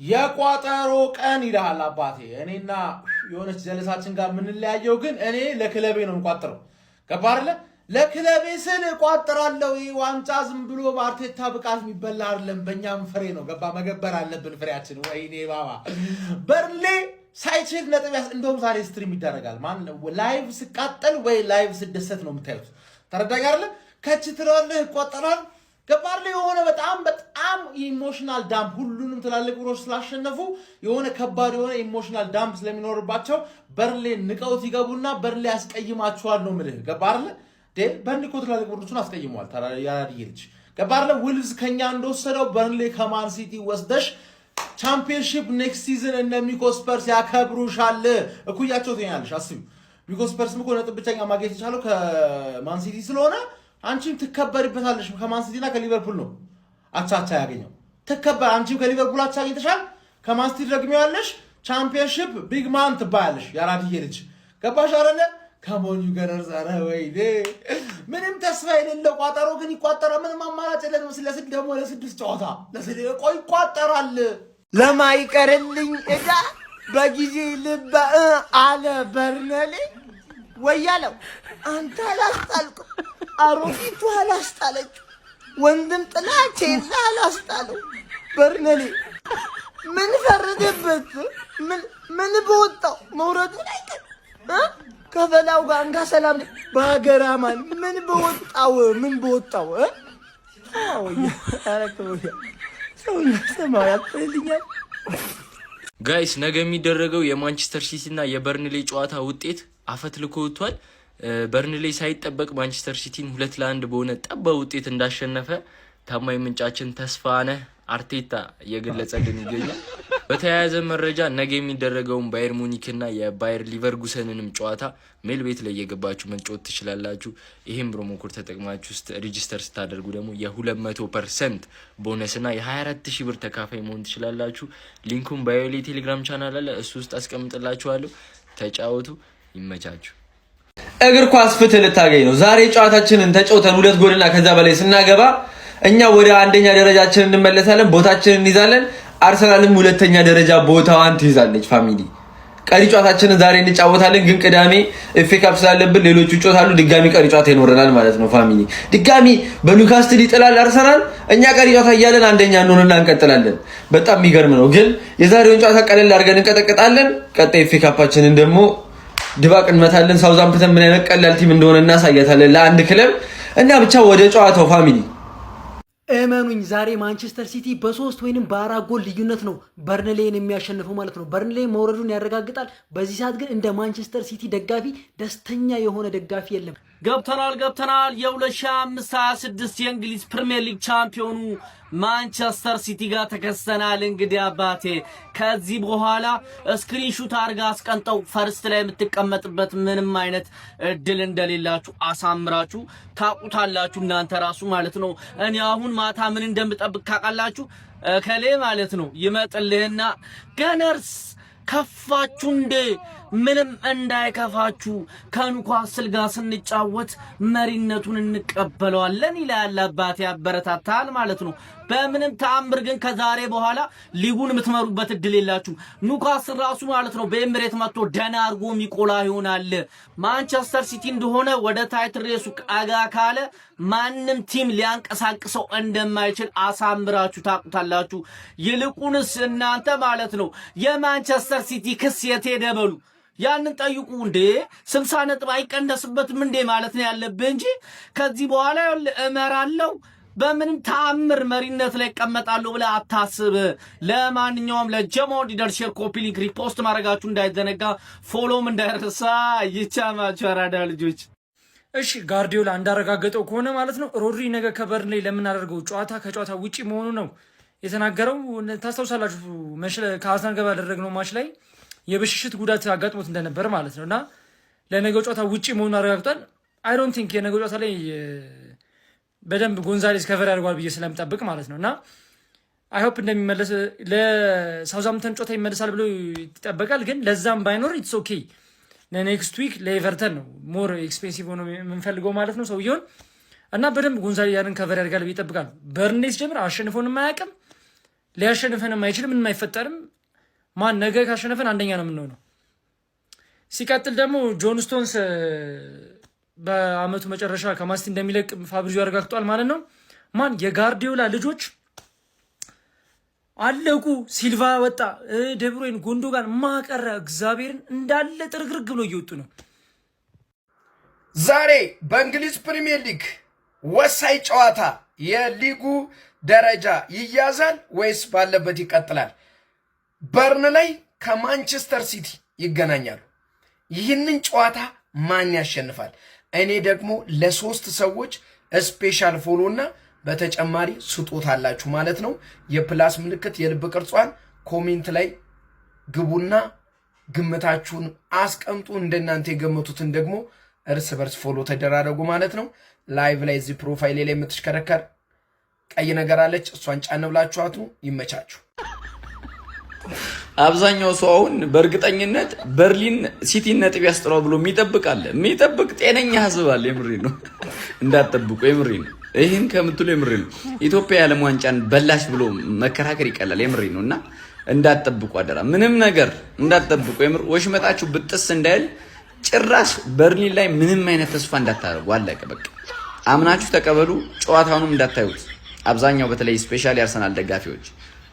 የቋጠሮ ቀን ይላል አባቴ። እኔና የሆነች ጀለሳችን ጋር የምንለያየው ግን እኔ ለክለቤ ነው የምቋጥረው። ገባህ አይደለ? ለክለቤ ስል እቋጥራለሁ። ዋንጫ ዝም ብሎ በአርቴታ ብቃት የሚበላ አይደለም፣ በእኛም ፍሬ ነው። ገባ? መገበር አለብን ፍሬያችን። ወይኔ ባባ በርሌ ሳይችል ነጥብ እንደውም ዛሬ ስትሪም ይደረጋል። ማን ላይቭ ስቃጠል ወይ ላይቭ ስደሰት ነው የምታዩት። ተረዳኝ አይደለ? ከች ትላለህ ይቆጠራል። ገባር ላይ የሆነ በጣም ኢሞሽናል ዳምፕ ሁሉንም ትላልቅ ብሮች ስላሸነፉ የሆነ ከባድ የሆነ ኢሞሽናል ዳምፕ ስለሚኖርባቸው በርሌ ንቀውት ይገቡና በርሌ ያስቀይማቸዋል ነው የምልህ። ገባር ላይ በርሌ እኮ ትላልቅ ብሮቹን አስቀይመዋል። ያላድዬ ልጅ ገባር ላይ ውልዝ ከኛ እንደወሰደው በርሌ ከማን ሲቲ ወስደሽ ቻምፒየንሺፕ ኔክስት ሲዝን እነ ሚኮ ስፐርስ ያከብሩሻል። እኩያቸው ትኛለሽ። አስቢ ሚኮ ስፐርስም እኮ ነጥብ ብቸኛ ማግኘት የቻለው ከማን ሲቲ ስለሆነ አንቺም ትከበሪበታለሽ። ከማን ሲቲና ከሊቨርፑል ነው አቻቻ ያገኘው። ተከበር አንቺም ከሊቨርፑል አቻ አግኝተሻል። ከማን ሲቲ ደግሚያለሽ። ቻምፒየንሺፕ ቢግ ማን ትባያለሽ። ያራድዬ ልጅ ገባሽ አይደለ? ከሞኙ ገረር ዛሬ ወይኔ ምንም ተስፋ የሌለው ቋጠሮ ግን ይቋጠራ። ምንም አማራጭ የለንም። ስለስድ ደግሞ ለስድስት ጨዋታ ለስድ ቆይ ይቋጠራል። ለማይቀርልኝ እዳ በጊዜ ልበ አለ በርነሌ ወያለው አንተ አላስጣልከው፣ አሮጊቱ አላስጣለችው፣ ወንድም ጥላቼ አላስጣለው። በርነሌ ምን ፈረደበት? ምን በወጣው መውረዱ ላይ ከፈላው ጋር እንጋ ሰላም በሀገራማን ምን በወጣው ጋይስ ነገ የሚደረገው የማንቸስተር ሲቲ እና የበርንሌ ጨዋታ ውጤት አፈትልኮ ወጥቷል። በርንሌ ሳይጠበቅ ማንቸስተር ሲቲን 2-1 በሆነ ጠባብ ውጤት እንዳሸነፈ ታማኝ ምንጫችን ተስፋነህ አርቴታ እየገለጸልን ይገኛል። በተያያዘ መረጃ ነገ የሚደረገውን ባየር ሙኒክና የባየር ሊቨርኩሰንንም ጨዋታ ሜል ቤት ላይ እየገባችሁ መጫወት ትችላላችሁ። ይህም ፕሮሞ ኮድ ተጠቅማችሁ ሬጂስተር ስታደርጉ ደግሞ የ200% ቦነስና የ24000 ብር ተካፋይ መሆን ትችላላችሁ። ሊንኩን ባዮ ላይ ቴሌግራም ቻናል አለ፣ እሱ ውስጥ አስቀምጥላችኋለሁ። ተጫወቱ፣ ይመቻችሁ። እግር ኳስ ፍትህ ልታገኝ ነው። ዛሬ ጨዋታችንን ተጫውተን 2 ጎልና ከዛ በላይ ስናገባ እኛ ወደ አንደኛ ደረጃችን እንመለሳለን፣ ቦታችንን እንይዛለን። አርሰናልም 2ኛ ደረጃ ቦታዋን ትይዛለች። ፋሚሊ ቀሪ ጨዋታችንን ዛሬ እንጫወታለን፣ ግን ቅዳሜ ኤፍ ኤ ካፕ ስላለብን ሌሎቹ ጨዋታሉ። ድጋሚ ቀሪ ጨዋታ ይኖረናል ማለት ነው። ፋሚሊ ድጋሚ በኒውካስትል ይጥላል አርሰናል፣ እኛ ቀሪ ጨዋታ እያለን አንደኛ እንሆንና እንቀጥላለን። በጣም የሚገርም ነው። ግን የዛሬውን ጨዋታ ቀለል አድርገን እንቀጠቅጣለን። ቀጣይ ኤፍ ኤ ካፓችንን ደግሞ ድባቅ እንመታለን። ሳውዛምፕተን ምን አይነት ቀላል ቲም እንደሆነ እናሳያታለን ለአንድ ክለብ እና ብቻ ወደ ጨዋታው ፋሚሊ እመኑኝ ዛሬ ማንቸስተር ሲቲ በ3 ወይንም በ4 ጎል ልዩነት ነው በርንሌን የሚያሸንፈው ማለት ነው። በርንሌ መውረዱን ያረጋግጣል። በዚህ ሰዓት ግን እንደ ማንቸስተር ሲቲ ደጋፊ ደስተኛ የሆነ ደጋፊ የለም። ገብተናል የ2025-26 የእንግሊዝ ፕሪሚየር ሊግ ቻምፒዮኑ ማንቸስተር ሲቲ ጋር ተከስተናል። እንግዲህ አባቴ ከዚህ በኋላ ስክሪንሹት አርጋ አስቀንጠው ፈርስት ላይ የምትቀመጥበት ምንም አይነት እድል እንደሌላችሁ አሳምራችሁ ታቁታላችሁ እናንተ ራሱ ማለት ነው። እኔ አሁን ማታ ምን እንደምጠብቅ ካቃላችሁ ከሌ ማለት ነው ይመጥልህና ገነርስ ከፋችሁ እንዴ? ምንም እንዳይከፋችሁ ከኒውካስል ጋር ስንጫወት መሪነቱን እንቀበለዋለን ይላል አባቴ። ያበረታታል ማለት ነው። በምንም ተአምር ግን ከዛሬ በኋላ ሊጉን የምትመሩበት እድል የላችሁ። ኒውካስል ራሱ ማለት ነው በኤምሬት መጥቶ ደና አርጎ ሚቆላ ይሆናል። ማንቸስተር ሲቲ እንደሆነ ወደ ታይትል ሬሱ ቀጋ ካለ ማንም ቲም ሊያንቀሳቅሰው እንደማይችል አሳምራችሁ ታቁታላችሁ። ይልቁንስ እናንተ ማለት ነው የማንቸስተር ሲቲ ክስ የቴደበሉ ያንን ጠይቁ እንዴ 60 ነጥብ አይቀነስበትም እንዴ ማለት ነው ያለብህ እንጂ ከዚህ በኋላ እመራለሁ በምንም ተአምር መሪነት ላይ ቀመጣለሁ ብለ አታስብ። ለማንኛውም ለጀማው ሊደርሺፕ ኮፒ ሊንክ ሪፖስት ማድረጋችሁ እንዳይዘነጋ፣ ፎሎም እንዳይረሳ። ይቻማችሁ አራዳ ልጆች። እሺ ጋርዲዮላ እንዳረጋገጠው ከሆነ ማለት ነው ሮድሪ ነገ ከበርንሌ ለምናደርገው ጨዋታ ከጨዋታ ውጪ መሆኑ ነው የተናገረው። ታስታውሳላችሁ ከአርሰናል ጋር ያደረግነው ማች ላይ የብሽሽት ጉዳት አጋጥሞት እንደነበር ማለት ነውና ለነገው ጨዋታ ውጪ መሆኑን አረጋግጧል። አይ ዶንት ቲንክ የነገው ጨዋታ ላይ በደንብ ጎንዛሌስ ከቨር ያደርጓል ብዬ ስለምጠብቅ ማለት ነውና አይ ሆፕ እንደሚመለስ ለሳውዛምፕተን ጨዋታ ይመለሳል ብሎ ይጠበቃል። ግን ለዛም ባይኖር ኢትስ ኦኬ። ለኔክስት ዊክ ለኤቨርተን ነው ሞር ኤክስፔንሲቭ ሆኖ የምንፈልገው ማለት ነው ሰውየውን እና በደንብ ጎንዛሌ ያንን ከቨር ያደርጋል ብዬ ይጠብቃል። በርንሌ ሲጀምር አሸንፎን የማያውቅም ሊያሸንፈንም አይችልም፣ ምንም አይፈጠርም። ማን ነገ ካሸነፈን አንደኛ ነው የምንሆነው። ሲቀጥል ደግሞ ጆን ስቶንስ በአመቱ መጨረሻ ከማስቲ እንደሚለቅ ፋብሪዚዮ አረጋግጧል ማለት ነው። ማን የጋርዲዮላ ልጆች አለቁ። ሲልቫ ወጣ፣ ደብሮይን፣ ጎንዶጋን ማቀረ እግዚአብሔርን እንዳለ ጥርግርግ ብሎ እየወጡ ነው። ዛሬ በእንግሊዝ ፕሪሚየር ሊግ ወሳኝ ጨዋታ የሊጉ ደረጃ ይያዛል ወይስ ባለበት ይቀጥላል? በርንሌይ ከማንቸስተር ሲቲ ይገናኛሉ። ይህንን ጨዋታ ማን ያሸንፋል? እኔ ደግሞ ለሶስት ሰዎች ስፔሻል ፎሎ እና በተጨማሪ ስጦታ አላችሁ ማለት ነው። የፕላስ ምልክት የልብ ቅርጿን ኮሜንት ላይ ግቡና ግምታችሁን አስቀምጡ። እንደናንተ የገመቱትን ደግሞ እርስ በርስ ፎሎ ተደራረጉ ማለት ነው። ላይቭ ላይ እዚህ ፕሮፋይል ላይ የምትሽከረከር ቀይ ነገር አለች፣ እሷን ጫን ብላችኋት ይመቻችሁ። አብዛኛው ሰው አሁን በእርግጠኝነት በርሊን ሲቲን ነጥብ ያስጥራው ብሎ የሚጠብቅ ጤነኛ ህዝብ አለ። የምሬ ነው፣ እንዳትጠብቁ። የምሬ ነው። ይህን ከምትሉ የምሬ ነው። ኢትዮጵያ የዓለም ዋንጫን በላሽ ብሎ መከራከር ይቀላል። የምሬ ነው። እና እንዳትጠብቁ አደራ፣ ምንም ነገር እንዳትጠብቁ። የምር ወሽመጣችሁ ብጥስ እንዳይል ጭራሽ በርሊን ላይ ምንም አይነት ተስፋ እንዳታደርጉ። አለቀ በቃ። አምናችሁ ተቀበሉ። ጨዋታውንም እንዳታዩት። አብዛኛው በተለይ ስፔሻሊ አርሰናል ደጋፊዎች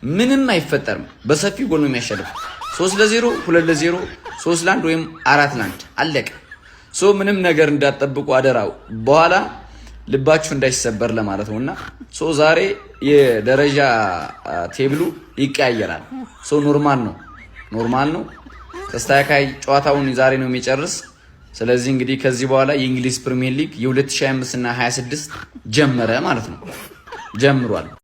ምንም አይፈጠርም፣ በሰፊ ጎል ነው የሚያሸንፍ። 3-0፣ 2-0፣ 3-1 ወይም 4-1 አለቀ። ምንም ነገር እንዳትጠብቁ አደራው። በኋላ ልባችሁ እንዳይሰበር ለማለት ነውና ዛሬ የደረጃ ቴብሉ ይቀያየራል። ኖርማል ነው። ተስተካካይ ጨዋታውን ዛሬ ነው የሚጨርስ። ስለዚህ እንግዲህ ከዚህ በኋላ የእንግሊዝ ፕሪሚየር ሊግ የ2025 እና 26 ጀመረ ማለት ነው። ጀምሯል።